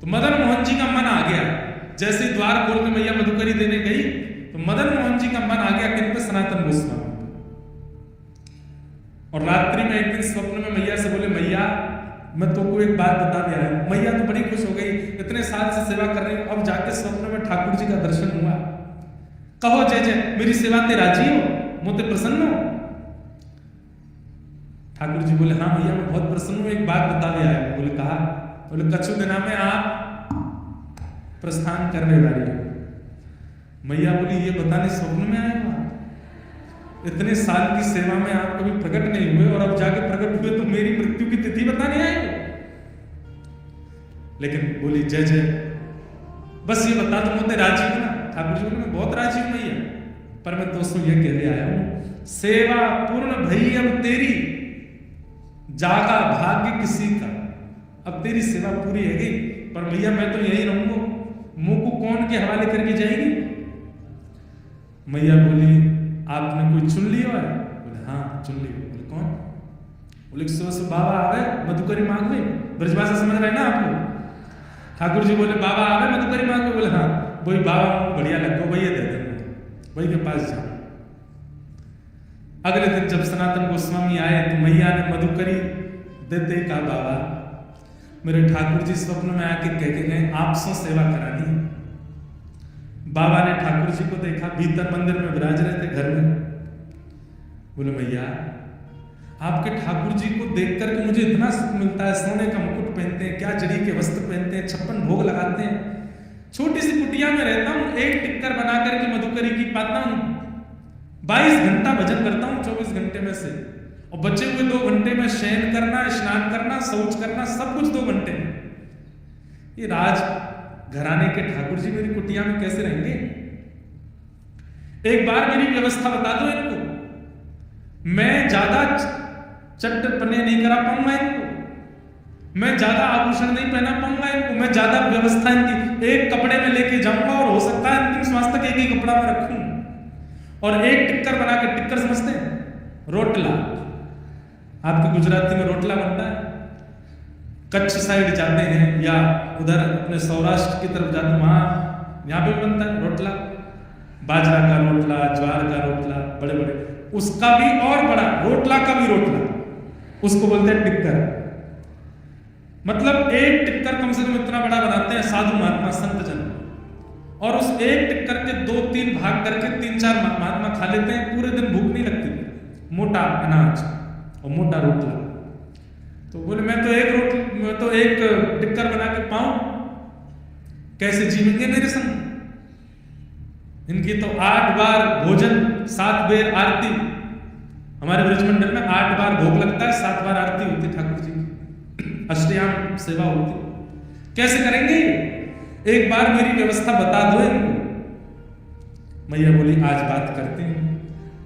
तो मदन मोहन जी का मन आ गया, जैसे ही द्वार खोल के मैया मधुकरी देने गई तो मदन मोहन जी का मन आ गया किन पे, सनातन गोस्वामी पे। और रात्रि में एक दिन स्वप्न में मैया से बोले, मैया मैं तुमको एक बात बता दिया है। मैया तो बड़ी खुश हो गई, इतने साल से सेवा कर रही हूं, अब जाके स्वप्न में ठाकुर जी का दर्शन हुआ, कहो जय जय, मेरी सेवा ते राजी हो, मुझे प्रसन्न हो। ठाकुर जी बोले, हाँ भैया मैं बहुत प्रसन्न हूं, एक बात बता दिया है। बोले कहा, बोले कछु दिना में आप प्रस्थान करने वाली हो। मैया बोली, ये बताने स्वप्न में आए हो, इतने साल की सेवा में आप कभी प्रकट नहीं हुए और अब जाके प्रकट हुए तो मेरी मृत्यु की तिथि बताने आए हो। लेकिन बोली, जय जय, बस ये बता दो मुझे राजी हो ना। ठाकुर जी बोले, मैं बहुत राजी हूं मैया, पर मैं दोस्तों ये कहने आया हूं, सेवा पूर्ण भई अब तेरी, जागा भाग्य किसी का। अब तेरी सेवा पूरी है गई, पर भैया मैं तो यही रहूंगा, मुंह को कौन के हवाले करके जाएगी। मैया बोली, आपने कोई चुन लिया है? बोले हाँ चुन लिया। बोले कौन? बोले सुबह से बाबा आवे मधुकरी मांग में, ब्रजभाषा समझ रहे ना आप लोग। ठाकुर जी बोले, बाबा आवे मधुकरी मांग में? बोले हाँ, वही बाबा बढ़िया लगो, वही दे देंगे, वही के पास जाओ। अगले दिन जब सनातन गोस्वामी आए तो मैया ने मधुकरी देते कहा, बाबा मेरे ठाकुर जी स्वप्न में आके कह के गए आपसे सेवा करानी। बाबा ने ठाकुर जी को देखा, भीतर मंदिर में विराज रहे थे घर में। बोले, भैया आपके ठाकुर जी को देख करके मुझे इतना सुख मिलता है, सोने का मुकुट पहनते हैं, क्या जड़ी के वस्त्र पहनते हैं, 56 भोग लगाते हैं, छोटी सी कुटिया में रहता हूं, एक टिक्कर बना करके मधुकरी की पाता हूं, 22 घंटा भजन करता हूं 24 घंटे में से, और बचे हुए 2 घंटे में शयन करना, स्नान करना, शौच करना, सब कुछ 2 घंटे में। ये राज घराने के ठाकुर जी मेरी कुटिया में कैसे रहेंगे? एक बार मेरी व्यवस्था बता दो इनको, मैं ज्यादा चट्टपने नहीं करा पाऊंगा इनको, मैं ज्यादा आभूषण नहीं पहना पाऊंगा इनको, मैं ज्यादा व्यवस्था इनकी एक कपड़े में लेके जाऊंगा और हो सकता है अंतिम श्वास तक एक ही कपड़ा में रखूं, और एक टिक्कर बना के, टिक्कर समझते हैं? रोटला, आपके गुजराती में रोटला बनता है, कच्छ साइड जाते हैं या उधर अपने सौराष्ट्र की तरफ जाते हैं, वहां यहाँ पे भी बनता है रोटला, बाजरा का रोटला, ज्वार का रोटला, बड़े बड़े, उसका भी और बड़ा रोटला का भी रोटला, उसको बोलते हैं टिक्कर। मतलब एक टिक्कर कम से कम इतना बड़ा बनाते हैं साधु महात्मा संत जन, और उस एक टिक्कर के 2-3 भाग करके 3-4 महात्मा खा लेते हैं, पूरे दिन भूख नहीं लगती। मोटा अनाज और मोटा रोटला। तो बोले, मैं तो एक टिक्कर बना के पाऊं, कैसे जीवेंगे मेरे संग? इनकी तो 8 बार भोजन, 7 बेर आरती, हमारे ब्रजमंडल में 8 बार भोग लगता है, 7 बार आरती होती ठाकुर जी की, अष्टयाम सेवा होती, कैसे करेंगे? एक बार मेरी व्यवस्था बता दो इनको। मैया बोली, आज बात करते हैं।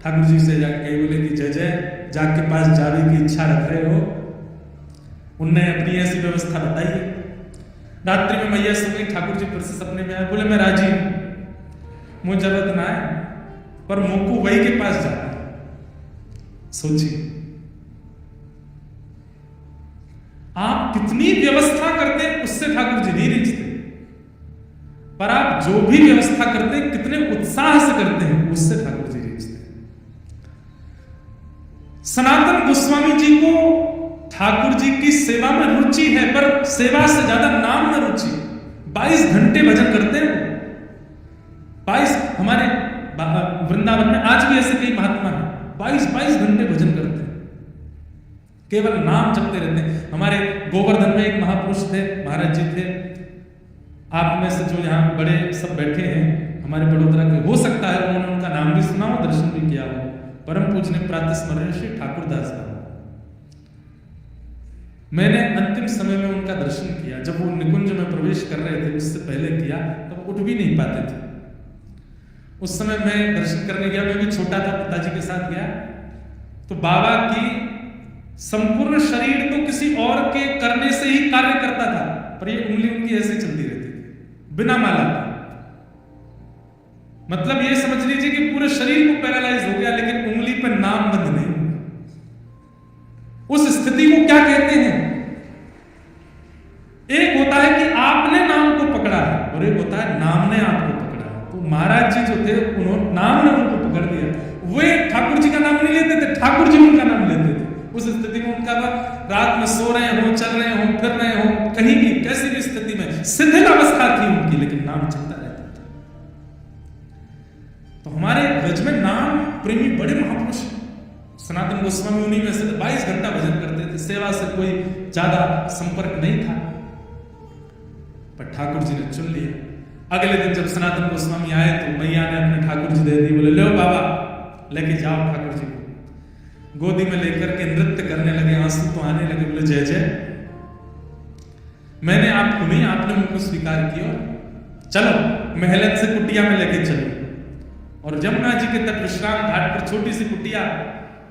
ठाकुर जी से जाके बोले कि जय जय, जाके पास जाने की इच्छा रख रहे हो? उनने अपनी ऐसी व्यवस्था बताई। रात्रि में मैया सो गई, ठाकुर जी फिर से सपने में आए, बोले मैं राजी हूं, मुझे जरूरत ना है, पर मुझको वही के पास जाना। सोचिए आप कितनी व्यवस्था करते हैं, उससे ठाकुर जी नहीं रिझते, पर आप जो भी व्यवस्था करते हैं कितने उत्साह से करते हैं, उससे ठाकुर जी रिझते हैं। सनातन गोस्वामी जी को ठाकुर जी की सेवा में रुचि है, पर सेवा से ज्यादा नाम में रुचि। 22 घंटे भजन करते हैं, 22, हमारे वृंदावन में आज भी ऐसे कई महात्मा हैं, 22 घंटे भजन करते हैं, केवल नाम जपते रहते हैं। हमारे गोवर्धन में एक महापुरुष थे, महाराज जी थे, आप में से जो यहाँ बड़े सब बैठे हैं हमारे बड़ोदरा के, हो सकता है उन्होंने उनका नाम भी सुना हो, दर्शन भी किया हो। परम पूजनीय प्रातः स्मरणीय श्री ठाकुरदास बाबा, मैंने अंतिम समय में उनका दर्शन किया, जब वो निकुंज में प्रवेश कर रहे थे, उससे पहले किया, तब उठ भी नहीं पाते थे। उस समय मैं दर्शन करने गया, मैं भी छोटा था, पिताजी के साथ गया, तो बाबा की संपूर्ण शरीर तो किसी और के करने से ही कार्य करता था, पर ये उंगली उनकी ऐसे चलती रहती थी बिना माला। मतलब ये समझ लीजिए कि पूरे शरीर को पैरालाइज हो गया, लेकिन उंगली पर नाम बंद नहीं। उस स्थिति को क्या कहते हैं? एक होता है कि आपने और एक होता है नाम ने आपको पकड़ा। तो महाराज जी जो थे उन्होंने नाम ने उनको पकड़ दिया। वे ठाकुर जी का नाम नहीं लेते थे, ठाकुर जी उनका नाम लेते थे। उस स्थिति में उनका रात में सो रहे हो, चल रहे हो, फिर रहे हो, कहीं भी कैसी भी स्थिति में शिथिल अवस्था थी उनकी, लेकिन नाम चलता रहता था। तो हमारे ब्रज में नाम प्रेमी बड़े महापुरुष सनातन गोस्वामी उन्हीं में से 22 घंटा भजन करते थे। सेवा से कोई ज्यादा संपर्क नहीं था, पर ठाकुर जी ने चुन लिया। अगले दिन जब सनातन गोस्वामी आए तो मैया ने अपने ठाकुर जी दे दी। बोले लो बाबा, लेके जाओ ठाकुर जी को। गोदी में लेकर के नृत्य करने लगे, आंसू तो आने लगे। बोले जय जय, मैंने आपको नहीं, आपने मुझको स्वीकार किया, चलो महलन से कुटिया में लेके चलो। और जमुना जी के तट विश्राम घाट पर छोटी सी कुटिया,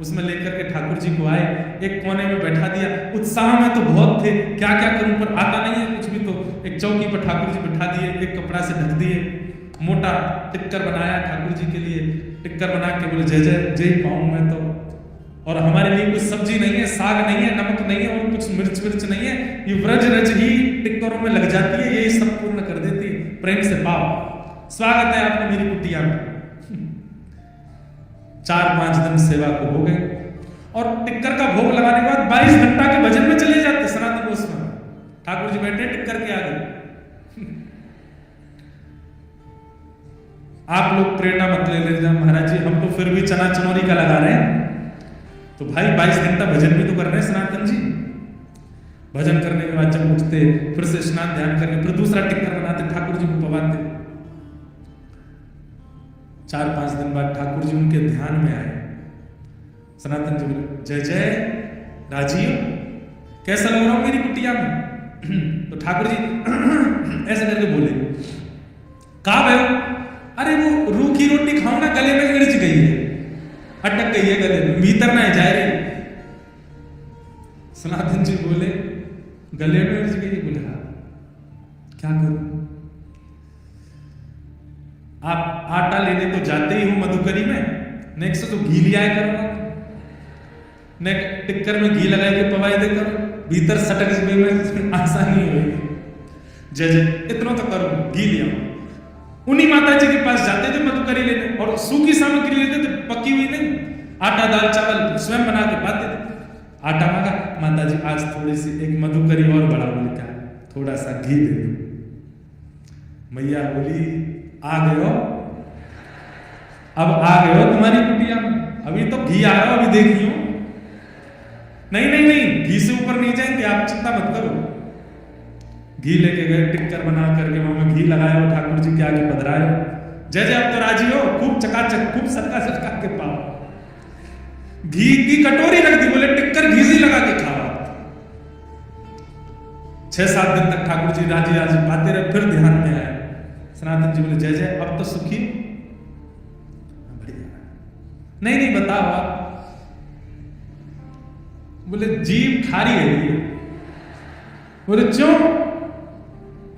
उसमें लेकर के ठाकुर जी को आए, एक कोने में बैठा दिया। उत्साह में तो बहुत थे, क्या क्या करूं, पर आता नहीं है कुछ भी। तो एक चौकी पर ठाकुर जी बैठा दिए, एक कपड़ा से ढक दिए, मोटा टिक्कर बनाया ठाकुर जी के लिए। टिक्कर बना के बोले जय जय, जय पाऊं मैं तो। और हमारे लिए कुछ सब्जी नहीं है, साग नहीं है, नमक नहीं है, और कुछ मिर्च नहीं है, ये व्रज रज ही टिक्करों में लग जाती है, यही सब पूर्ण कर देती, प्रेम से पाओ, स्वागत है आपका मेरी कुटिया में। 4-5 दिन सेवा को हो गए, और टिक्कर का भोग लगाने के बाद 22 घंटा के भजन में चले जाते सनातन गोस्वामी। ठाकुर जी बैठे टिक्कर के आगे। आप लोग प्रेरणा मत ले लेना महाराज जी, हम तो फिर भी चना चनौरी का लगा रहे हैं। तो भाई 22 घंटा भजन भी तो कर रहे हैं सनातन जी। भजन करने के बाद जब उठते, फिर से स्नान ध्यान करके फिर दूसरा टिक्कर बनाते, ठाकुर जी को पवाते। 4-5 दिन बाद ठाकुर जी उनके ध्यान में आए। सनातन जी बोले जय जय राजीव, कैसा लग रहा हूं मेरी कुटिया में? तो ठाकुर जी ऐसे करके बोले, कहा भाई, अरे वो रूखी रोटी खाओ ना, गले में इड़च गई है, अटक गई है गले में, भीतर ना जा रही। सनातन जी बोले गले में इड़च गई? बोले हाँ, क्या करूं? आप आटा लेने तो जाते ही हो मधुकरी में, नेक्स्ट तो घी लिया करो, ने टिक्कर में घी लगा के पवाई दे करो, भीतर सटक में आसानी होगी। जय जय इतना तो करो, घी लिया। उन्हीं माता जी के पास जाते थे मधुकरी लेने, और सूखी सामग्री लेते थे, पकी हुई नहीं, आटा दाल चावल स्वयं बना के पाते थे। आटा मांगा, माता जी आज थोड़ी सी एक मधुकरी और बड़ा, बोले क्या, थोड़ा सा घी दे दो। मैया बोली आ गए हो, अब आ गए हो तुम्हारी कुटिया में, अभी तो घी आ रहा हो, अभी देखियो। नहीं, घी से ऊपर नहीं जाएंगे आप, चिंता मत करो। घी लेके गए, टिक्कर बना करके वहां घी लगाया, ठाकुर जी के आगे पधराए। जय जय, अब तो राजी हो, खूब चकाचक, खूब सटका सटका के पाओ। घी की कटोरी रख दी, बोले टिक्कर घी से लगा के खाओ। 6-7 दिन तक ठाकुर जी राजी राजी पाते रहे, फिर ध्यान में आए। सनातन जी बोले जय जय, अब तो सुखी? नहीं बताओ आप। बोले जीभ खारी है। बोले क्यों?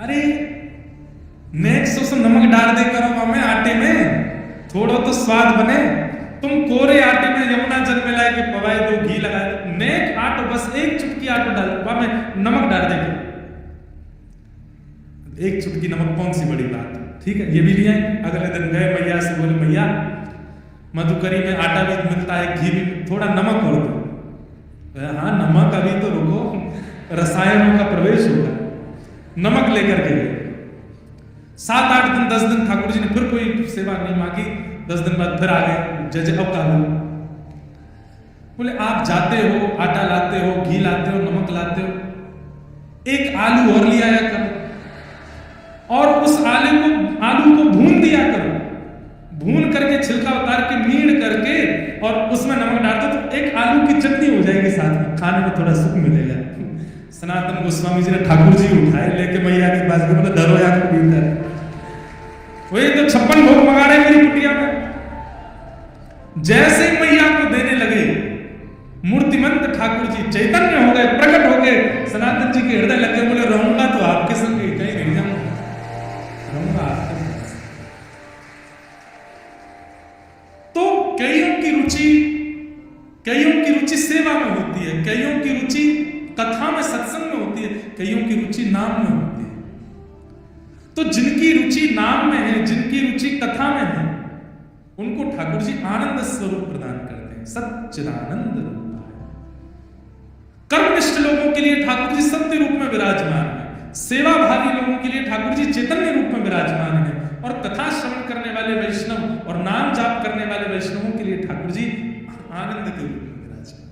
अरे नेक्स्ट उसमें नमक डाल दे करो में आटे में, थोड़ा तो स्वाद बने। तुम कोरे आटे में यमुना जल में लाए के पवाए दो, घी लगाए, नेक आटो, बस एक चुटकी आटो डाल में नमक डाल देंगे, एक चुटकी नमक, कौन सी बड़ी बात, ठीक है ये भी लिया। अगले दिन गए मैया से, बोले मैया मधुकरी में आटा भी मिलता है, घी भी, थोड़ा नमक और दो। हाँ नमक अभी तो रुको, रसायनों का प्रवेश होगा। नमक लेकर के गए। 7-8 दिन 10 दिन ठाकुर जी ने फिर कोई सेवा नहीं मांगी। 10 दिन बाद फिर आ गए, जय जय, अब का बोले आप जाते हो, आटा लाते हो, घी लाते हो, नमक लाते हो, एक आलू और ले आया करो, और उस आलू को भून दिया करो, भून करके छिलका उतार के मीड़ करके और उसमें नमक डाल दो, तो एक आलू की चटनी हो जाएगी, साथ में खाने में थोड़ा सुख मिलेगा। सनातन गोस्वामी जी ने ठाकुर जी उठाए, लेके मैया के पास गए, बोले धरो या को भीतर, वही तो 56 भोग मंगा रहे मेरी कुटिया में। जैसे मैया को देने लगे, मूर्तिमंत ठाकुर जी चैतन्य हो गए, प्रकट हो गए, सनातन जी के हृदय लगे, बोले रहूंगा तो आपके संग, कहीं नहीं जाऊंगा, रहूंगा आपके संग। तो कईयों की रुचि सेवा में होती है, कईयों की रुचि कथा में, सत्संग में होती है, कईयों की रुचि नाम में होती है। तो जिनकी रुचि नाम में है, जिनकी रुचि कथा में है, उनको ठाकुर जी आनंद स्वरूप प्रदान करते हैं, सच्चिदानंद रूप है। कर्मनिष्ठ लोगों के लिए ठाकुर जी सत्य रूप में विराजमान है, सेवा भावी लोगों के लिए ठाकुर जी चैतन्य रूप में विराजमान है, और कथा श्रवण करने वाले वैष्णव और नाम जाप करने वाले वैष्णवों के लिए ठाकुर जी आनंद के रूप में विराजमान।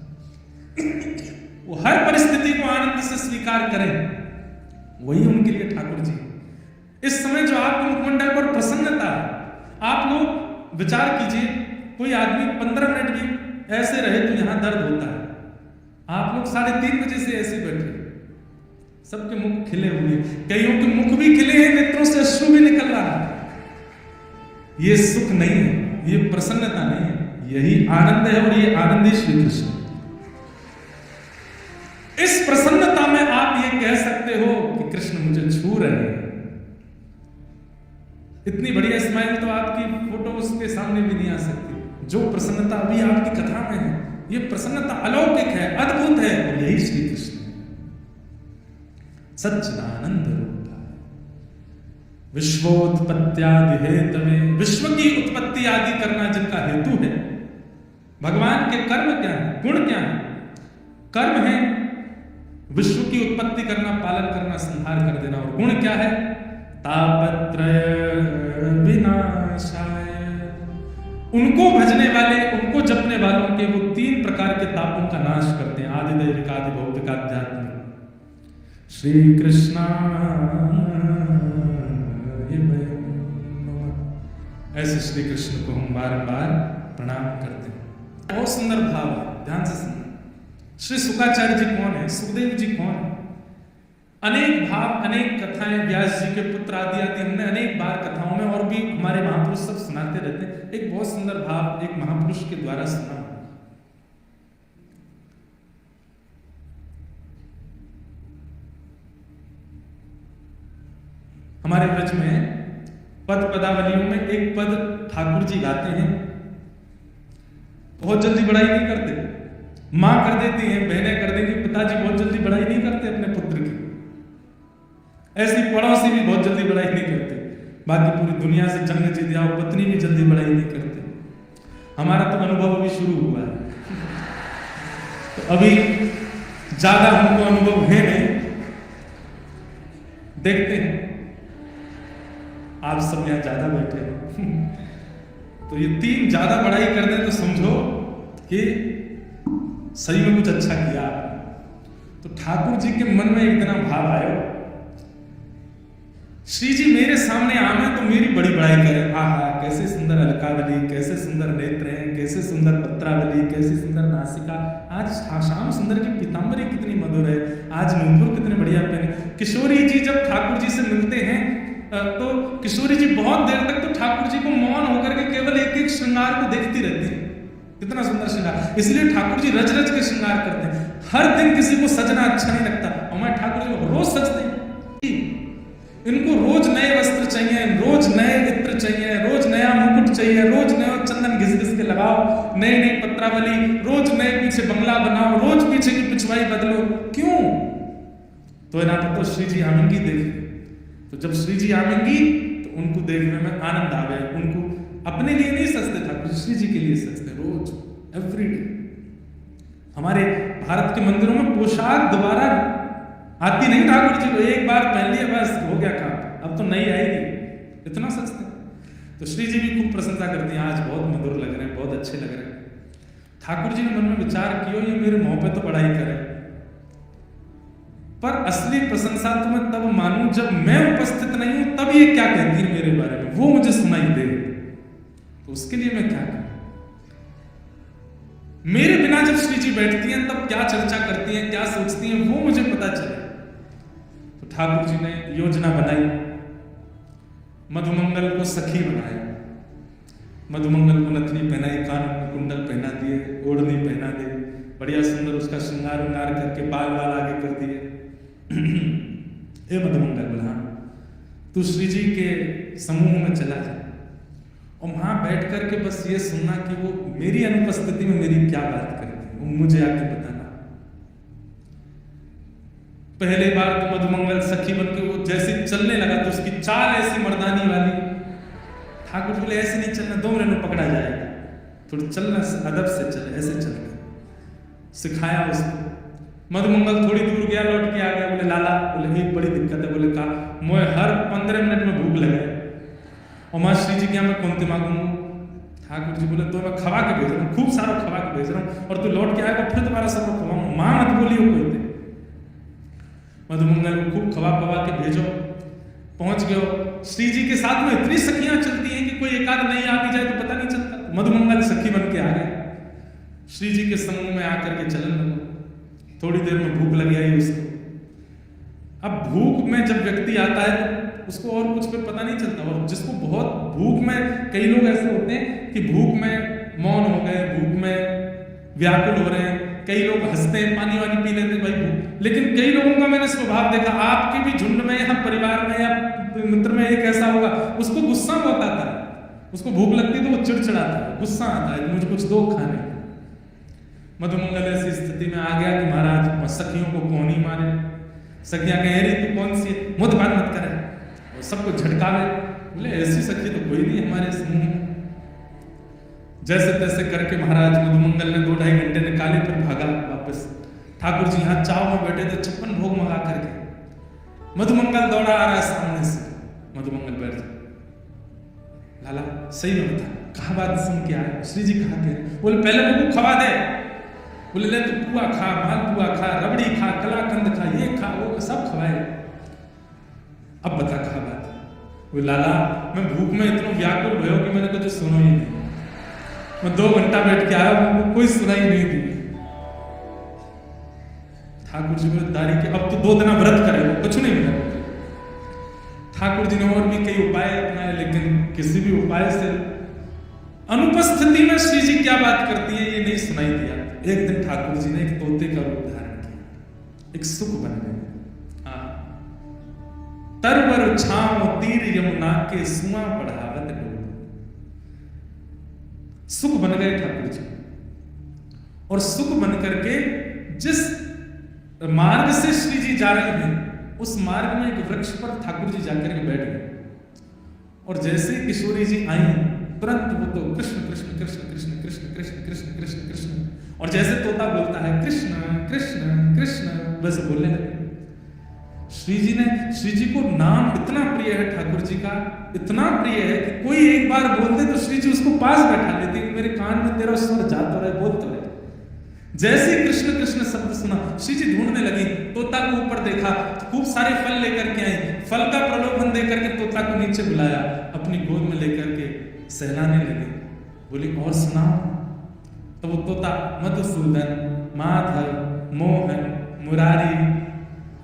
वो हर परिस्थिति को आनंद से स्वीकार करें, वही उनके लिए ठाकुर जी। इस समय जो आपके मुखमंडल पर प्रसन्नता, आप लोग विचार कीजिए, कोई आदमी 15 मिनट भी ऐसे रहे तो यहां दर्द होता है। आप लोग 3:30 बजे से ऐसे बैठे, सबके मुख खिले हुए, कईयों के मुख भी खिले हैं, नेत्रों से अश्रु भी निकल रहा है। ये सुख नहीं है, ये प्रसन्नता नहीं है, यही आनंद है, और ये आनंद ही श्री कृष्ण। इस प्रसन्नता में आप ये कह सकते हो कि कृष्ण मुझे छू रहे हैं। इतनी बढ़िया स्माइल तो आपकी फोटो उसके सामने भी नहीं आ सकती। जो प्रसन्नता अभी आपकी कथा में है, ये प्रसन्नता अलौकिक है, अद्भुत है, और यही श्री कृष्ण है, सच्चिदानंद रूप है। विश्वोत्पत्त्यादि हेतवे, विश्व की उत्पत्ति आदि करना जिनका हेतु है। भगवान के कर्म क्या है, गुण क्या है? कर्म है विश्व की उत्पत्ति करना, पालन करना, संहार कर देना, और गुण क्या है? तापत्रय विनाशाय। उनको भजने वाले, उनको जपने वालों के वो 3 प्रकार के तापों का नाश करते हैं, आदि दैविक आदि भौतिक आध्यात्मिक। श्री कृष्णा ऐसे श्री कृष्ण को हम बारंबार प्रणाम करते हैं। बहुत सुंदर भाव है, ध्यान से सुनना। श्री शुकाचार्य जी कौन है, सुखदेव जी कौन है? अनेक भाव, अनेक कथाएं, व्यास जी के पुत्र आदि आदि हमने अनेक बार कथाओं में, और भी हमारे महापुरुष सब सुनाते रहते हैं। एक बहुत सुंदर भाव एक महापुरुष के द्वारा सुना। हमारे ब्रज में पद पदावलियों में एक पद ठाकुर जी गाते हैं। बहुत जल्दी बड़ाई नहीं करते, मां कर देती हैं, बहनें कर देंगी, पिताजी बहुत जल्दी बड़ाई नहीं करते अपने पुत्र की। ऐसी पड़ोसी भी बहुत जल्दी बड़ाई नहीं करते। बाकी पूरी दुनिया से जंग जीत जाओ, पत्नी भी जल्दी बड़ाई नहीं करते। हमारा तो अनुभव भी शुरू हुआ है, तो अभी ज्यादा हमको अनुभव है नहीं, देखते हैं। आप सब यहां ज्यादा बैठे हो तो ये 3 ज्यादा बड़ाई कर दें तो समझो कि सही में कुछ अच्छा किया। तो ठाकुर जी के मन में इतना भाव आयो, श्री जी मेरे सामने आवे तो मेरी बड़ी बड़ाई करें। आहा, कैसे सुंदर अलकावली, कैसे सुंदर नेत्र हैं, कैसे सुंदर पत्रावली, कैसे सुंदर नासिका। आज श्याम सुंदर की पीतांबरी कितनी मधुर है, आज नूपुर कितने बढ़िया पहने। किशोरी जी जब ठाकुर जी से मिलते हैं तो किशोरी जी बहुत देर तक तो ठाकुर जी को मौन होकर के केवल एक एक श्रृंगार को देखती रहती है। कितना सुंदर श्रृंगार, इसलिए ठाकुर जी रच रच के श्रृंगार करते हैं। हर दिन किसी को सजना अच्छा नहीं लगता, हमारे ठाकुर जी को रोज सजते हैं। इनको रोज नए वस्त्र चाहिए, रोज नए इत्र चाहिए, रोज नया मुकुट चाहिए, रोज नया चंदन घिस घिस के लगाओ, नई नई पत्रावली, रोज नए पीछे बंगला बनाओ, रोज पीछे की पिछवाई बदलो। क्यों? तो ना तो श्री जी आवेंगी देख, तो जब श्री जी आवेंगी तो उनको देखने में आनंद आवे। उनको अपने लिए नहीं सजते ठाकुर, श्री जी के लिए सजते, रोज एवरीडे। हमारे भारत के मंदिरों में पोशाक दोबारा आती नहीं ठाकुर जी को, एक बार पहन लिया बस हो गया काम, अब तो नई आएगी, इतना सजते। तो श्री जी भी खूब प्रशंसा करती हैं, आज बहुत मधुर लग रहे हैं, बहुत अच्छे लग रहे हैं। ठाकुर जी ने मन में विचार किया, ये मेरे मुंह पे तो बड़ाई करे, पर असली प्रशंसा तो मैं तब मानूं जब मैं उपस्थित नहीं हूं, तब ये क्या कहती है मेरे बारे में, वो मुझे सुनाई दे। तो उसके लिए मैं क्या करूं? मेरे बिना जब श्री जी बैठती हैं तब क्या चर्चा करती हैं, क्या सोचती हैं, वो मुझे पता चले। तो ठाकुर जी ने योजना बनाई, मधुमंगल को सखी बनाया, मधुमंगल को नथनी पहनाई, कान में कुंडल पहना दिए, ओढ़नी पहना दी, बढ़िया सुंदर उसका श्रृंगार उंगार करके बाल बाल आगे कर दिए। हे मधुमंगल बोला, तू श्री जी के समूह में चला जा और वहां बैठ करके बस ये सुनना कि वो मेरी अनुपस्थिति में मेरी क्या बात करती है, वो मुझे आके बताना। पहले बार तो मधुमंगल सखी बन के वो जैसे चलने लगा तो उसकी चाल ऐसी मर्दानी वाली। ठाकुर जी बोले ऐसे नहीं चलना, 2 मिनट में पकड़ा जाएगा, थोड़ा चलना अदब से चले, ऐसे चलना सिखाया उसको। मधुमंगल थोड़ी दूर गया, लौट के आ गया, बोले लाला, बोले एक बड़ी दिक्कत है। बोले कहा, मोए हर 15 मिनट में भूख लगे और माँ श्री जी क्या मैं कौन मांगू। ठाकुर जी बोले तो मैं खवा के भेज रहा हूँ, खूब सारा खवा के भेज रहा हूँ, और तू लौट के आएगा फिर दोबारा सब खवाऊंगा, माँ मत बोली हो कोई। मधुमंगल को खूब खवा पवा के भेजो। पहुंच गयो, श्री जी के साथ में इतनी सखियां चलती हैं कि कोई एकाध नहीं आ भी जाए तो पता नहीं चलता। मधुमंगल सखी बन के आ गए, श्री जी के समूह में आकर के चलन लगा। थोड़ी देर में भूख लग आई उसको। अब भूख में जब व्यक्ति आता है तो उसको और कुछ पे पता नहीं चलता, और जिसको बहुत भूख में, कई लोग ऐसे होते हैं कि भूख में मौन हो गए, भूख में व्याकुल हो रहे हैं, कई लोग हंसते हैं, पानी वानी पी लेते हैं भाई भूख। लेकिन कई लोगों का मैंने स्वभाव देखा, आपके भी झुंड में या परिवार में या मित्र में एक ऐसा होगा, उसको गुस्सा बहुत आता है, उसको भूख लगती है तो वो चिड़चिड़ाता है, गुस्सा आता है, मुझे कुछ दो खाने। मधुमंगल ऐसी स्थिति में आ गया कि महाराज सखियों को कौन ही मारे। सखियां कह रही तू कौन सी है, मुझ बात मत करे, और सबको झटकावे। बोले ऐसी सखी तो कोई नहीं हमारे समूह में। जैसे तैसे करके महाराज मधुमंगल ने 2-2.5 घंटे निकाले, फिर भागा वापस। ठाकुर जी यहाँ चाव में बैठे थे, 56 भोग मंगा करके। मधुमंगल दौड़ा आ रहा है सामने से। मधुमंगल बैठ लाला सही में बता, कहा बात सुन के आए, श्री जी कहा के। बोले पहले मेरे को खवा दे। बोले ले तू पुआ खा, मालपुआ खा, रबड़ी खा, कलाकंद खा, ये खा वो खा, सब खवाए। अब बता कहा बात। बोले लाला मैं भूख में इतना व्याकुल भयो कि मैंने कुछ सुनो ही नहीं, मैं 2 घंटा बैठ के आया, मुझको कोई सुनाई नहीं दी। ठाकुर जी बोले दारी के अब तो 2 दिन व्रत करेगा, कुछ नहीं मिला। ठाकुर जी ने और भी कई उपाय अपनाए, लेकिन किसी भी उपाय से अनुपस्थिति में श्री जी क्या बात करती है ये नहीं सुनाई दिया। एक दिन ठाकुर जी ने एक तोते का रूप धारण किया, एक सुख बन गए। तरवर छाव तीर यमुना के सुआ बढ़ावत डोल। सुख बन गए ठाकुर जी, और सुख बन करके जिस मार्ग से श्री जी जा रहे हैं उस मार्ग में एक वृक्ष पर ठाकुर जी जाकर के बैठ गए। और जैसे किशोरी जी आई, तुरंत वो तो कृष्ण कृष्ण कृष्ण कृष्ण कृष्ण कृष्ण कृष्ण कृष्ण कृष्ण, और जैसे तोता बोलता है कृष्ण कृष्ण कृष्ण, वैसे बोलने लगे। श्री जी को नाम इतना प्रिय है ठाकुर जी का, इतना प्रिय है कि कोई एक बार बोलते तो श्री जी उसको पास बैठा लेते कि मेरे कान में तेरा स्वर जा तो रहे, बोल तो रहे। जैसे कृष्ण कृष्ण शब्द सुना, श्री जी ढूंढने लगी, तोता को ऊपर देखा, खूब सारे फल लेकर के आई, फल का प्रलोभन देकर के तोता को नीचे बुलाया, अपनी गोद में लेकर के सहलाने लगे। बोली और सुनाओ। तो वो तोता मधुसूदन, माधव, मोहन, मुरारी,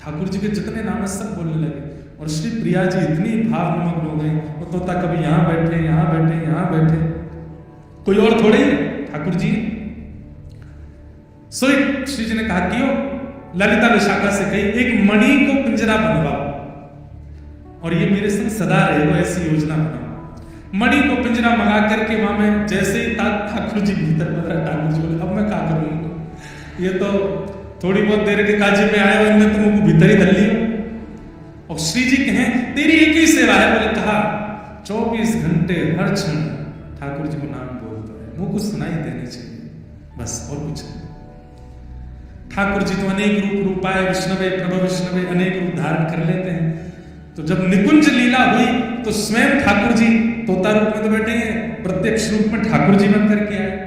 ठाकुर जी के जितने नाम है सब बोलने लगे। और श्री प्रिया जी इतनी भाव निमग्न हो गई, वो तोता कभी यहाँ बैठे, यहाँ बैठे, यहाँ बैठे, कोई और थोड़े ही ठाकुर जी। सो श्री जी ने कहा क्यों, ललिता विशाखा से कही एक मणि को पिंजरा बनवाओ और ये मेरे संग सदा रहे, वो ऐसी योजना बनाओ। मणि को पिंजरा मंगा करके वहां में जैसे ही ठाकुर जी भीतर बता, ठाकुर जी बोले अब मैं क्या करूंगा, ये तो थोड़ी बहुत देर के काजी में आए हुए, तुमको भीतर ही धर लियो। और श्री जी कहें तेरी एक ही सेवा है। बोले कहा 24 घंटे हर क्षण ठाकुर जी को नाम बोलता है, मुंह को सुनाई देनी चाहिए, बस और कुछ नहीं। ठाकुर जी तो अनेक रूपाय विष्णवे प्रभु विष्णवे अनेक रूप धारण कर लेते हैं। तो जब निकुंज लीला हुई तो स्वयं ठाकुर जी तोता रूप में तो बैठे हैं, प्रत्यक्ष रूप में ठाकुर जी बन करके आए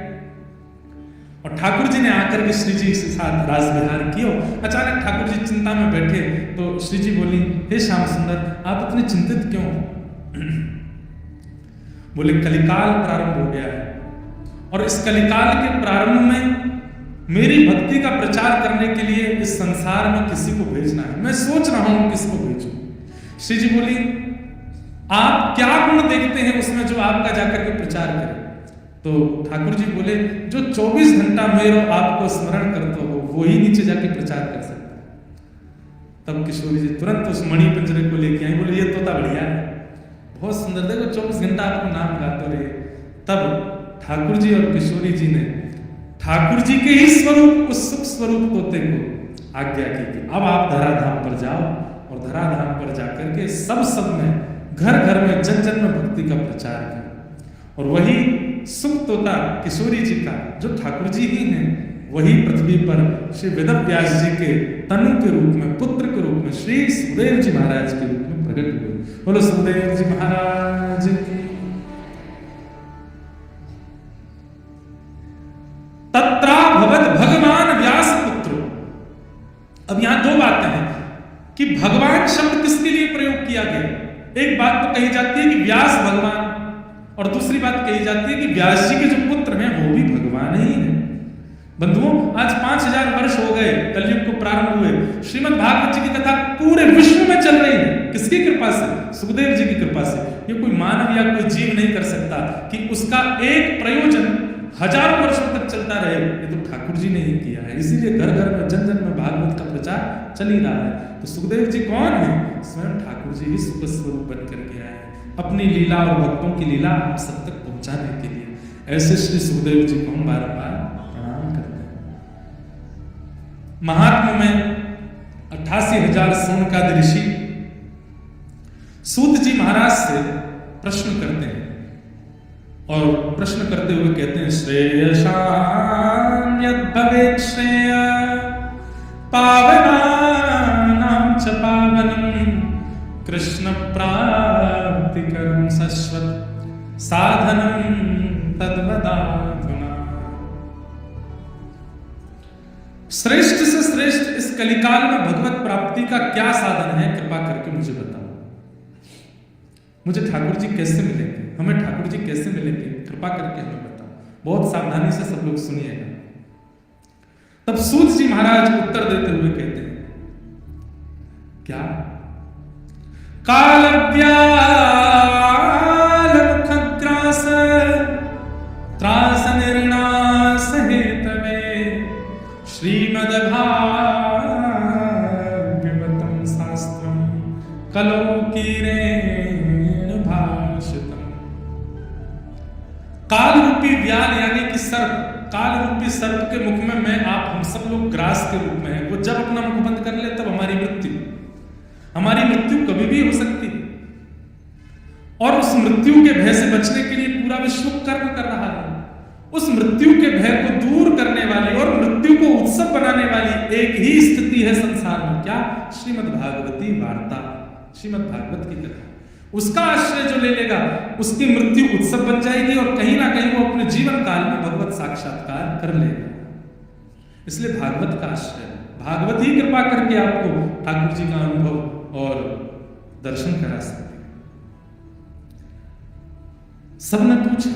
और ठाकुर जी ने आकर के श्री जी के साथ रास विहार किया। अचानक ठाकुर जी चिंता में बैठे तो श्री जी बोली हे श्याम सुंदर आप इतने चिंतित क्यों हो? बोले कलिकाल प्रारंभ हो गया है और इस कलिकाल के प्रारंभ में मेरी भक्ति का प्रचार करने के लिए इस संसार में किसी को भेजना है, मैं सोच रहा हूं किसको भेजूं। श्री जी बोली आप क्या गुण देखते हैं उसमें जो आपका जाकर के प्रचार करे? तो ठाकुर जी बोले जो 24 घंटा मेरे आपको स्मरण करते हो वो ही नीचे जाके प्रचार कर सकता है। तब किशोरी जी तुरंत उस मणि पिंजरे को लेके आई, बोले ये तोता बढ़िया है, बहुत सुंदर, देखो 24 घंटा आपको नाम गाते रहे। तब ठाकुर जी और किशोरी जी ने ठाकुर जी के ही स्वरूप उस सुख स्वरूप तोते को आज्ञा की कि अब आप धराधाम पर जाओ और धराधाम पर जाकर के सब में घर घर में जन जन में भक्ति का प्रचार करो। और वही सुख तोता किशोरी जी का जो ठाकुर जी ही हैं वही पृथ्वी पर श्री वेद व्यास जी के तनु के रूप में, पुत्र के रूप में, श्री सुखदेव जी महाराज के रूप में प्रकट हुए। बोलो सुखदेव जी महाराज की। तत्रा भगवत भगवान व्यास पुत्र। अब यहां दो बातें हैं कि भगवान शब्द किसके लिए प्रयोग किया गया। एक बात तो कही जाती है कि व्यास भगवान, और दूसरी बात कही जाती है कि व्यास जी के जो पुत्र हैं वो भी भगवान ही हैं। बंधुओं, आज 5000 वर्ष हो गए कलयुग को प्रारंभ हुए। श्रीमद् भागवत जी की कथा पूरे विश्व में चल रही है। किसकी कृपा से? सुखदेव जी की कृपा से। ये कोई मानव या कोई जीव नहीं कर सकता कि उसका एक प्रयोजन हजारों वर्षों तक चलता रहे। ये तो ठाकुर जी ने ही किया है। इसीलिए घर घर में जन जन में भागवत का प्रचार चल ही रहा है। तो सुखदेव जी कौन है? स्वयं ठाकुर जी ही सुख स्वरूप बन करके आए हैं अपनी लीला और भक्तों की लीला हम सब तक पहुंचाने के लिए। ऐसे श्री सुखदेव जी को हम बारंबार प्रणाम करते हैं। महात्मा में 88,000 सोनकादि ऋषि सूत जी महाराज से प्रश्न करते हैं और प्रश्न करते हुए कहते हैं, श्रेयसां यद् भवेत् श्रेय पावनानां च पावनं कृष्ण प्राप्तिकरं शाश्वत साधनं तद्वदाधुना। श्रेष्ठ से श्रेष्ठ इस कलिकाल में भगवत प्राप्ति का क्या साधन है? कृपा करके मुझे बताओ। मुझे ठाकुर जी कैसे मिलेंगे? हमें ठाकुर जी कैसे मिलेंगे? कृपा करके हमें बताओ। बहुत सावधानी से सब लोग सुनिएगा। तब सूत जी महाराज उत्तर देते हुए कहते हैं, क्या? कालव्यालमुखग्रास त्रास निर्णास हेतवे श्रीमद्भागवतं शास्त्रं कलौकीरेण भाषितम्। काल रूपी व्याल यानी कि सर्प, काल रूपी सर्प के मुख में मैं आप हम सब लोग ग्रास के रूप में हैं। वो जब अपना मुख बंद कर ले तब हमारी मृत्यु कभी भी हो सकती है। और उस मृत्यु के भय से बचने के लिए पूरा विश्व कर्म कर रहा है। उस मृत्यु के भय को दूर करने वाली और मृत्यु को उत्सव बनाने वाली एक ही स्थिति है संसार में। क्या? श्रीमद् भागवती वार्ता, श्रीमद् भागवत की कथा। उसका आश्रय जो ले लेगा उसकी मृत्यु उत्सव बन जाएगी और कहीं ना कहीं वो अपने जीवन काल में भगवत साक्षात्कार कर लेगा। इसलिए भागवत का आश्रय, भागवत ही कृपा करके आपको ठाकुर जी का अनुभव और दर्शन करा सकते। सबने पूछा,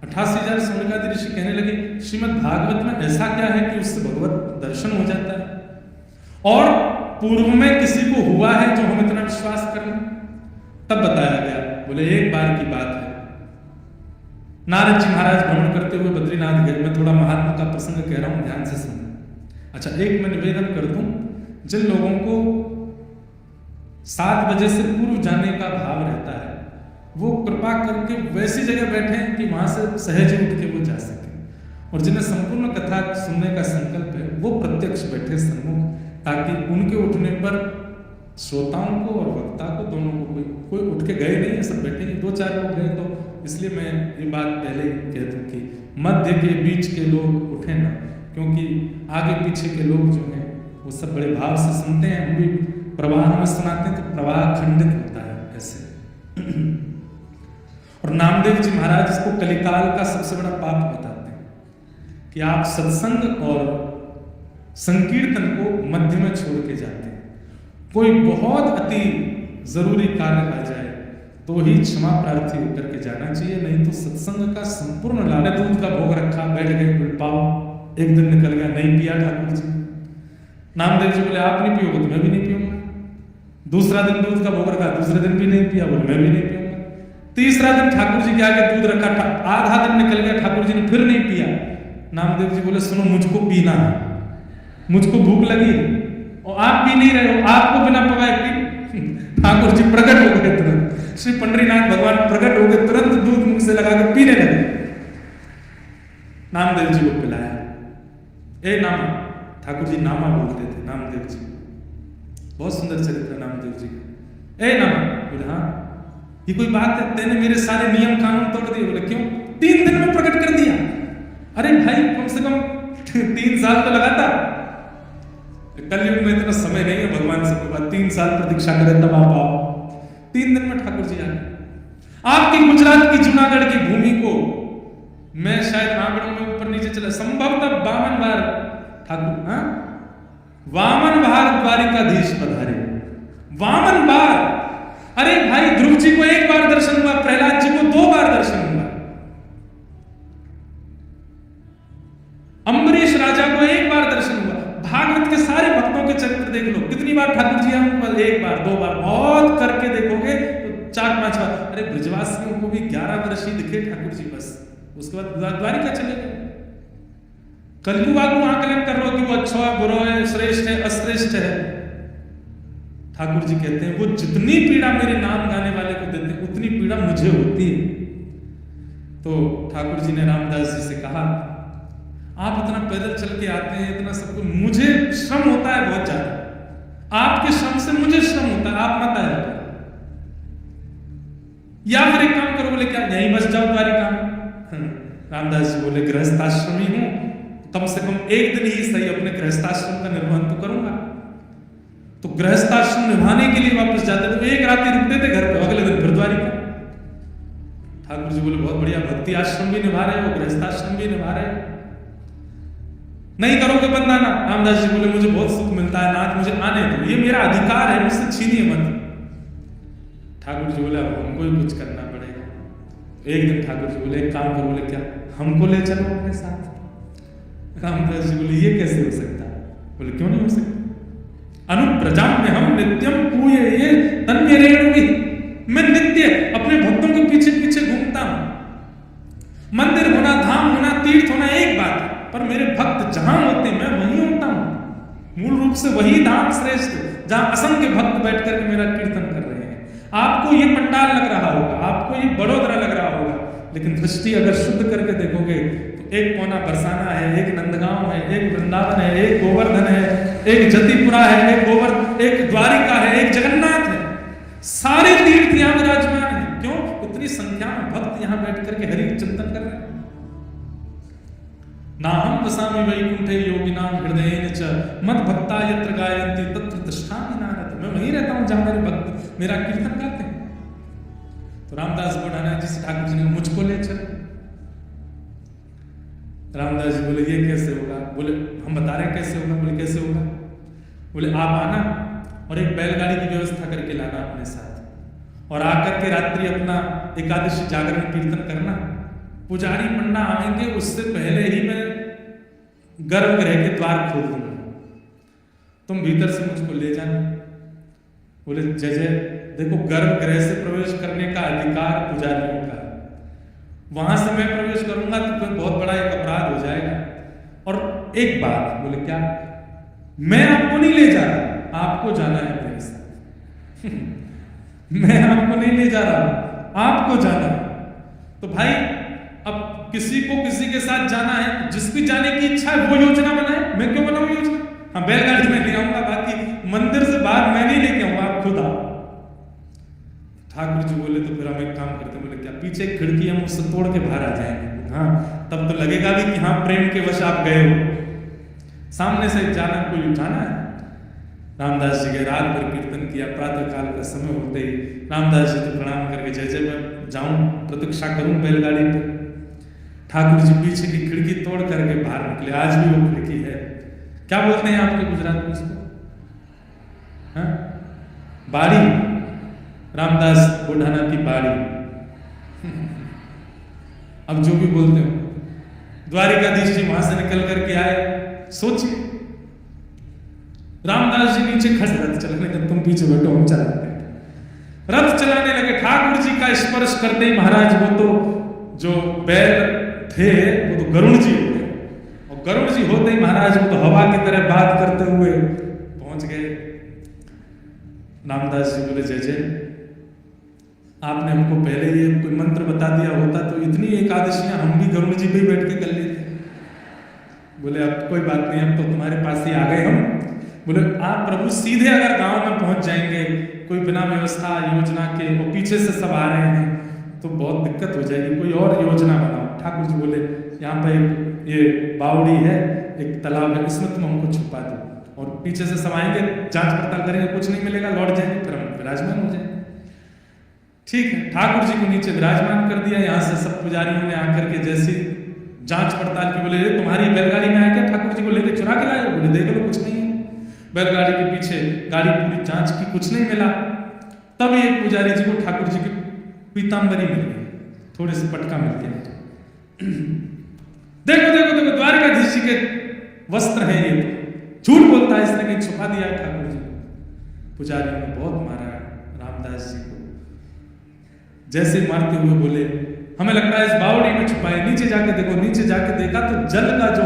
88,000 सोनकादि ऋषि कहने लगे, श्रीमद् भागवत में ऐसा क्या है कि उससे भगवत दर्शन हो जाता है और पूर्व में किसी को हुआ है जो हम इतना विश्वास करें? तब बताया गया। बोले एक बार की बात है, नारद जी महाराज भ्रमण करते हुए बद्रीनाथ गए। मैं थोड़ा महात्मा का प्रसंग कह रहा हूं, ध्यान से सुनना। अच्छा, एक मैं निवेदन कर दूं, जिन लोगों को 7 बजे से पूर्व जाने का भाव रहता है वो कृपा करके वैसी जगह बैठे कि वहां से सहज उठ के वो जा सके, और जिन्हें संपूर्ण कथा सुनने का संकल्प है वो प्रत्यक्ष बैठे सन्मुख, ताकि उनके उठने पर श्रोताओं को और वक्ता को दोनों को कोई उठ के गए नहीं है, सब बैठे। 2-4 लोग गए तो इसलिए मैं ये बात पहले कह दूं कि मध्य के बीच के लोग उठे ना, क्योंकि आगे पीछे के लोग जो हैं वो सब बड़े भाव से सुनते हैं। हम भी प्रवाह में सुनाते हैं तो प्रवाह खंडित होता है ऐसे। और नामदेव जी महाराज इसको कलिकाल का सबसे बड़ा पाप बताते हैं कि आप सत्संग और संकीर्तन को मध्य में छोड़ के जाते हैं। कोई बहुत अति जरूरी कार्य आ जाए तो ही क्षमा प्रार्थी होकर के जाना चाहिए, नहीं तो सत्संग का संपूर्ण लाभ। दूध का भोग रखा, बैठ गए, पाओ, एक दिन निकल गया, नहीं पिया ठाकुर जी। नामदेव जी बोले आप नहीं पियोगे तो मैं भी नहीं पीऊंगा। दूसरा दिन दूध का भोग रखा, दूसरे दिन भी नहीं पिया, बोले मैं भी नहीं पीऊंगा। तीसरा दिन ठाकुर जी के आगे दूध रखा, आधा दिन निकल गया, ठाकुर जी ने फिर नहीं पिया। नामदेव जी बोले सुनो, मुझको पीना है, मुझको भूख लगी और आप पी नहीं रहे हो, आपको बिना पकाए पी। ठाकुर जी प्रकट हो गए तुरंत, श्री पंडरीनाथ भगवान प्रकट हो गए, तुरंत दूध मुंह से लगा के पीने लगे। नामदेव जी को पिलाया, ए नामा ठाकुर जी नामा बोलते थे, नामदेव जी, बहुत सुंदर चरित्र है नामदेव जी का। ए नामा, बोले हाँ, ये कोई बात है, तेने मेरे सारे नियम कानून तोड़ दिए। बोले क्यों? 3 दिन में प्रकट कर दिया। अरे भाई कम से कम 3 साल तो लगाता। कलयुग में इतना समय नहीं है भगवान सबके पास 3 साल प्रतीक्षा करे तब आप आओ। 3 दिन में ठाकुर जी आ गए। आपकी गुजरात की जूनागढ़ की भूमि को मैं शायद आंकड़ों में ऊपर नीचे चला, संभवतः 52 बार ठाकुर, हाँ, वामन बार द्वारिकाधीश पधारे, 52 बार। अरे भाई ध्रुव जी को 1 बार दर्शन हुआ, प्रहलाद जी को 2 बार दर्शन हुआ, अम्बरीश राजा को 1 बार दर्शन हुआ। भागवत के सारे भक्तों के चरित्र देख लो, कितनी बार ठाकुर जी आए? 1 बार 2 बार, बहुत करके देखोगे तो 4-5 बार। अरे ब्रजवासियों को भी 11 वर्ष ही दिखे ठाकुर जी, बस उसके बाद द्वारिका चले गए। कलयुग को आकलन कर लो कि वो अच्छा है, बुरा है, श्रेष्ठ है, अश्रेष्ठ है। ठाकुर जी कहते हैं वो जितनी पीड़ा मेरे नाम गाने वाले को देते हैं उतनी पीड़ा मुझे होती है। तो ठाकुर जी ने रामदास जी से कहा, आप इतना पैदल चल के आते हैं, इतना सब कुछ, मुझे श्रम होता है बहुत ज्यादा, आपके श्रम से मुझे श्रम होता है, आप मत आए। या फिर एक काम करो, बोले क्या यहीं बस जाओ द्वारिका में? रामदास जी बोले गृहस्थाश्रमी हूं, कम से कम 1 दिन ही सही अपने गृहस्थाश्रम का निर्वहन तो करूंगा। तो गृहस्थाश्रम निभाने के लिए वापस जाते थे, 1 रात रुकते थे घर पे, अगले दिन फिर द्वारिका। ठाकुर जी बोले बहुत बढ़िया, भक्ति आश्रम भी निभा रहे हो, गृहस्थाश्रम भी निभा रहे हो, नहीं करोगे बंदाना? रामदास जी बोले मुझे बहुत सुख मिलता है नाथ, मुझे आने दो, ये मेरा अधिकार है, मुझसे छीनिए मत। ठाकुर जी बोले अब हमको ही कुछ करना पड़ेगा। एक दिन ठाकुर जी बोले एक काम करो, बोले क्या? हमको ले चलो अपने साथ। रामदास जी बोले ये कैसे हो सकता है? बोले क्यों नहीं हो सकता? अनुप्रजा में हम नित्यम पूये ये तन्य रेणुगी, मैं नित्य अपने भक्तों के पीछे पीछे घूमता हूं। मंदिर होना, धाम होना, तीर्थ होना एक बात है, पर मेरे भक्त जहां होते मैं वहीं होता हूं। मूल रूप से वही धाम श्रेष्ठ, जहां असंख्य भक्त बैठ करके मेरा कीर्तन कर रहे हैं। आपको ये पंडाल लग रहा होगा, आपको ये बड़ोदरा लग रहा होगा, लेकिन दृष्टि अगर शुद्ध करके देखोगे तो एक कोना बरसाना है, एक नंदगांव है, एक वृंदावन है, एक गोवर्धन है, एक जतिपुरा है, एक द्वारिका है, एक जगन्नाथ है। सारे तीर्थ यहां विराजमान है। क्यों? इतनी संख्या में भक्त यहां बैठ करके हरि चिंतन कर रहे हैं। नाहं वसामि वैकुंठे योगिनां हृदयेन च मद भक्ता यत्र गायन्ति तत्र तिष्ठामि नारद। मैं वहीं रहता हूं जहां मेरे भक्त मेरा कीर्तन करते हैं। तो रामदास बुढ़ाना जी से ठाकुर जी ने मुझको ले चलो। रामदास जी बोले ये कैसे होगा? बोले हम बता रहे हैं कैसे होगा। बोले कैसे होगा? बोले आप आना और एक बैलगाड़ी की व्यवस्था करके लाना अपने साथ, और आकर के रात्रि अपना एकादशी जागरण कीर्तन करना। पुजारी पंडा आएंगे उससे पहले ही मैं गर्भगृह के द्वार खोल दूंगा, तुम भीतर से मुझको ले जाना। बोले जय जय, देखो गर्भगृह से प्रवेश करने का अधिकार पुजारियों का है, वहां से मैं प्रवेश करूंगा तो फिर बहुत बड़ा एक अपराध हो जाएगा। और एक बात, बोले क्या? मैं आपको नहीं ले जा रहा, आपको जाना है मेरे साथ। मैं आपको नहीं ले जा रहा, आपको जाना है। तो भाई अब किसी को किसी के साथ जाना है, जिसकी जाने की इच्छा है वो योजना बनाए, मैं क्यों बनाऊं योजना? हाँ बैलगाड़ी में ले आऊंगा, बाकी मंदिर से बाहर मैं नहीं लेके आऊंगा, आप खुद आओ। ठाकुर जी बोले तो फिर हम एक काम करते। बोले क्या? पीछे खिड़की हम उससे तोड़ के बाहर आ जाएंगे। हाँ तब तो लगेगा भी कि हाँ प्रेम के वश आप गए हो, सामने से जाना कोई उठाना है। रामदास जी के रात भर कीर्तन किया। प्रातः काल का समय होते ही रामदास जी को प्रणाम करके जय जय मैं जाऊं, प्रतीक्षा करूं बैलगाड़ी पे। ठाकुर जी पीछे की खिड़की तोड़ करके बाहर निकले। आज भी वो खिड़की है। क्या बोलते हैं आपके गुजरात में इसको? हाँ बाड़ी, रामदास बुढ़ाना की बाड़ी। अब जो भी बोलते हो, द्वारिकाधीश जी वहां से निकल करके आए। सोचिए रामदास जी नीचे खड़े, रथ चलाने जब तुम पीछे बैठो हम चलाते हैं। रथ चलाने लगे, ठाकुर जी का स्पर्श करते ही महाराज वो तो जो बैल थे वो तो गरुड़ जी हो गए, और गरुड़ जी होते ही महाराज वो तो हवा की तरह बात करते हुए पहुंच गए। रामदास जी बोले जय जय, आपने हमको पहले ये कोई मंत्र बता दिया होता तो इतनी एकादशियां हम भी गरुड़ जी पे ही बैठ के कर लेते। बोले अब कोई बात नहीं, अब तो तुम्हारे पास ही आ गए हम। बोले आप प्रभु सीधे अगर गांव में पहुंच जाएंगे, कोई बिना व्यवस्था योजना के, वो पीछे से सब आ रहे हैं तो बहुत दिक्कत हो जाएगी, कोई और योजना बनाओ। ठाकुर जी बोले यहाँ पर ये बावड़ी है, एक तालाब है, इसमें तुम हमको छुपा दो, और पीछे से सब आएंगे, जांच पड़ताल करेंगे, कुछ नहीं मिलेगा, लौट जाएंगे, फिर हम विराजमान हो जाएंगे। ठीक है, ठाकुर जी को नीचे विराजमान कर दिया। यहाँ से सब पुजारियों ने आकर के जैसी जांच पड़ताल की, बोले तुम्हारी बैलगाड़ी में आया क्या, ठाकुर जी को लेकर चुरा के लाए? बोले देख लो कुछ नहीं है। बैलगाड़ी के पीछे गाड़ी पूरी जांच की, कुछ नहीं मिला। तब ये पुजारी जी को ठाकुर जी की पीताम्बरी मिल गई, थोड़े से पटका मिल गया। देखो देखो देखो, द्वारकाधीश जी के वस्त्र हैं ये, झूठ बोलता है इसने, कहीं छुपा दिया है ठाकुर जी को। पुजारियों ने बहुत मारा रामदास जी को। जैसे मारते हुए बोले हमें लगता है इस बावड़ी में छुपाए, नीचे जाके देखो। नीचे जाके देखा तो जल का जो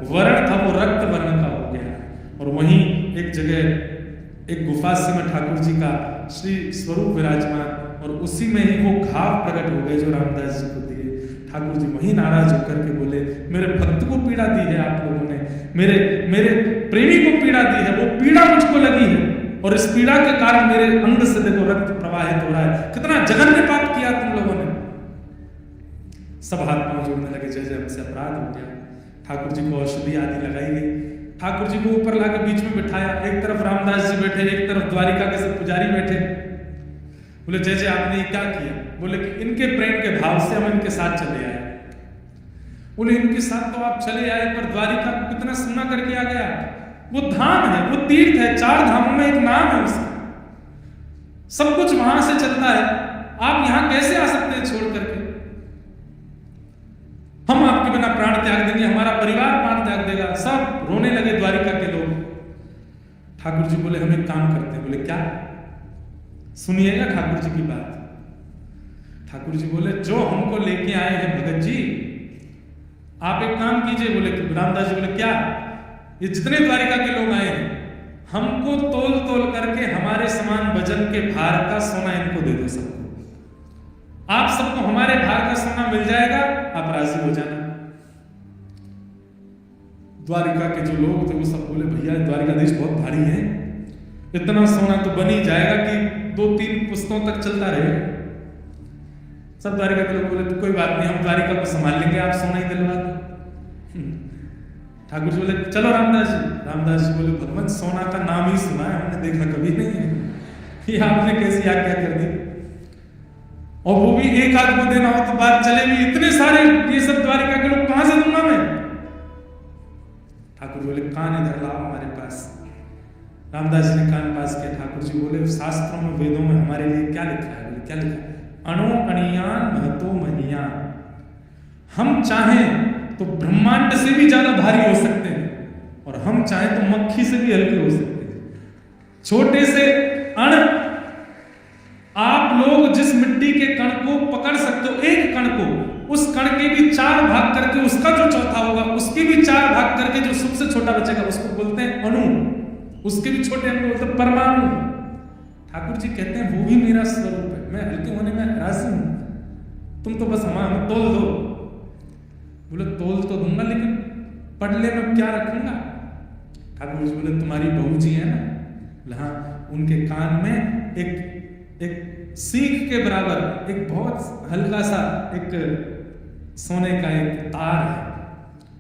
वर्ण था वो रक्त वर्ण का हो गया, और वहीं एक जगह एक गुफा से में ठाकुर जी का श्री स्वरूप विराजमान, और उसी में ही वो घाव प्रकट हो गए जो रामदास जी को दिए। ठाकुर जी वहीं नाराज होकर के बोले मेरे भक्त को पीड़ा दी है आप लोगों ने, मेरे प्रेमी को पीड़ा दी है, वो पीड़ा मुझको लगी है, और इस पीड़ा के कारण मेरे अंग से देखो रक्त प्रवाहित हो रहा है, कितना जघन्य पाप किया तुम लोगों ने। सब हाथ पांव जोड़ने लगे, जैसे हमसे अपराध हो गया। ठाकुर जी को औषधि आदि लगाई गई, ठाकुर जी को ऊपर लाकर बीच में बिठाया, एक तरफ रामदास जी बैठे, एक तरफ द्वारिका के सब पुजारी बैठे। बोले जैसे आपने ये क्या किया? बोले कि इनके प्रेम के भाव से हम इनके साथ चले आए। बोले इनके साथ तो आप चले आए, पर द्वारिका को कितना सोना करके आ गया, वो धाम है, वो तीर्थ है, 4 धामों में एक नाम है उसका, सब कुछ वहां से चलता है, आप यहां कैसे आ सकते हैं छोड़ करके? हम आपके बिना प्राण त्याग देंगे, हमारा परिवार प्राण त्याग देगा। सब रोने लगे द्वारिका के लोग। ठाकुर जी बोले हम एक काम करते हैं। बोले क्या? सुनिएगा ठाकुर जी की बात। ठाकुर जी बोले जो हमको लेके आए हैं भगत जी, आप एक काम कीजिए। बोले रामदास जी बोले क्या? ये जितने द्वारिका के लोग आए हैं, हमको तोल तोल करके हमारे समान वजन के भार का सोना इनको दे दो सबको। आप सबको हमारे भार का सोना मिल जाएगा, आप राजी हो जाना। द्वारिका के जो लोग थे वो सब बोले भैया द्वारिकाधीश बहुत भारी है, इतना सोना तो बन ही जाएगा कि 2-3 पुस्तों तक चलता रहे। सब द्वारिका के लोग बोले तो कोई बात नहीं, हम द्वारिका को संभाल लेंगे, आप सोना ही दिलवा दो। ठाकुर जी बोले चलो रामदास जी। रामदास जी बोले भगवान सोना का नाम ही सुना है, हमने देखा कभी नहीं है, ये आपने कैसी आज्ञा कर दी? और वो भी एक आध को देना हो तो बात चलेगी, इतने सारे ये सब द्वारिका के लोग कहां से दूंगा मैं? ठाकुर बोले कान इधर लाओ हमारे पास। रामदास जी ने कान पास किया। ठाकुर जी बोले शास्त्रों में वेदों में हमारे लिए क्या लिखा है? बोले क्या लिखा है? अणु अणियान महतो महियान, हम चाहें तो ब्रह्मांड से भी ज्यादा भारी हो सकते हैं, और हम चाहें तो मक्खी से भी हल्के हो सकते हैं। छोटे से अण, आप लोग जिस मिट्टी के कण को पकड़ सकते हो, एक कण को, उस कण के भी 4 भाग करके उसका जो चौथा होगा उसके भी 4 भाग करके जो सबसे छोटा बचेगा उसको बोलते हैं अणु, उसके भी छोटे अंग बोलते हैं परमाणु। ठाकुर जी कहते हैं वो भी मेरा स्वरूप है, मैं हल्के होने में राजी हूं, तुम तो बस हमें तोल दो। बोले तोल तो दूंगा, लेकिन पडले में क्या रखूंगा? ठाकुर जी बोले तुम्हारी बहू जी है ना? बोले हाँ, उनके कान में एक सीख के बराबर एक बहुत हल्का सा एक सोने का एक तार है,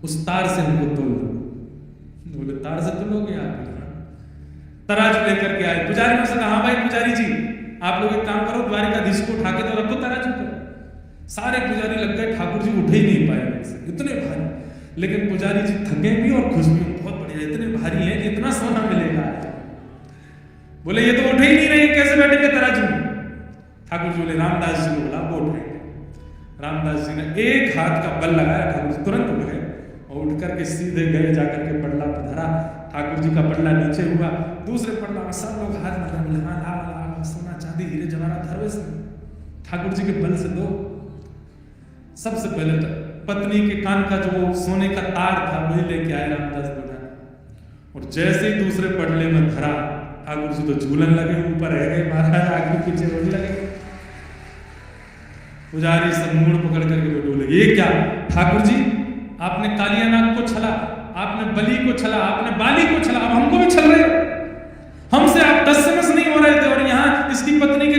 उस तार से हमको तोल दो। बोले तार से तोलोगे आप? तराजू लेकर के आए। पुजारी ने कहा हाँ भाई पुजारी जी आप लोग एक काम करो, द्वारिकाधीश को उठा के तो रखो तराजू पर। सारे पुजारी लग गए, ठाकुर जी उठे ही नहीं पाए इतने भारी। लेकिन पुजारी जी थके भी और खुश भी, बहुत बढ़िया, इतने भारी है कि इतना सोना मिलेगा। बोले ये तो उठे ही नहीं रहे, कैसे बैठेंगे तराजू में? ठाकुर जी बोले रामदास जी को बोला वो उठे। रामदास जी ने एक हाथ का बल लगाया, ठाकुर जी तुरंत उठ गए और उठ करके सीधे गए, जाकर के पटला पर धरा। ठाकुर जी का पटला नीचे हुआ, दूसरे पटला में सब लोग हाथ में ला सोना चांदी हीरे जवाहरात धरो इसमें, ठाकुर जी के बल से दो। सबसे पहले तो पत्नी के कान का जो सोने का तार था वही लेके आए रामदास बोला, और जैसे ही दूसरे पटले में धरा ठाकुर जी तो झूलन लगे, ऊपर रह गए, महाराज आगे पीछे रोने लगे। पुजारी सब मूड पकड़ करके बोले ये क्या ठाकुर जी, आपने कालिया नाग को छला, आपने बलि को छला, आपने बाली को छला, अब हमको भी छल रहे हो। हमसे आप 10 समझ नहीं हो रहे थे और यहाँ इसकी पत्नी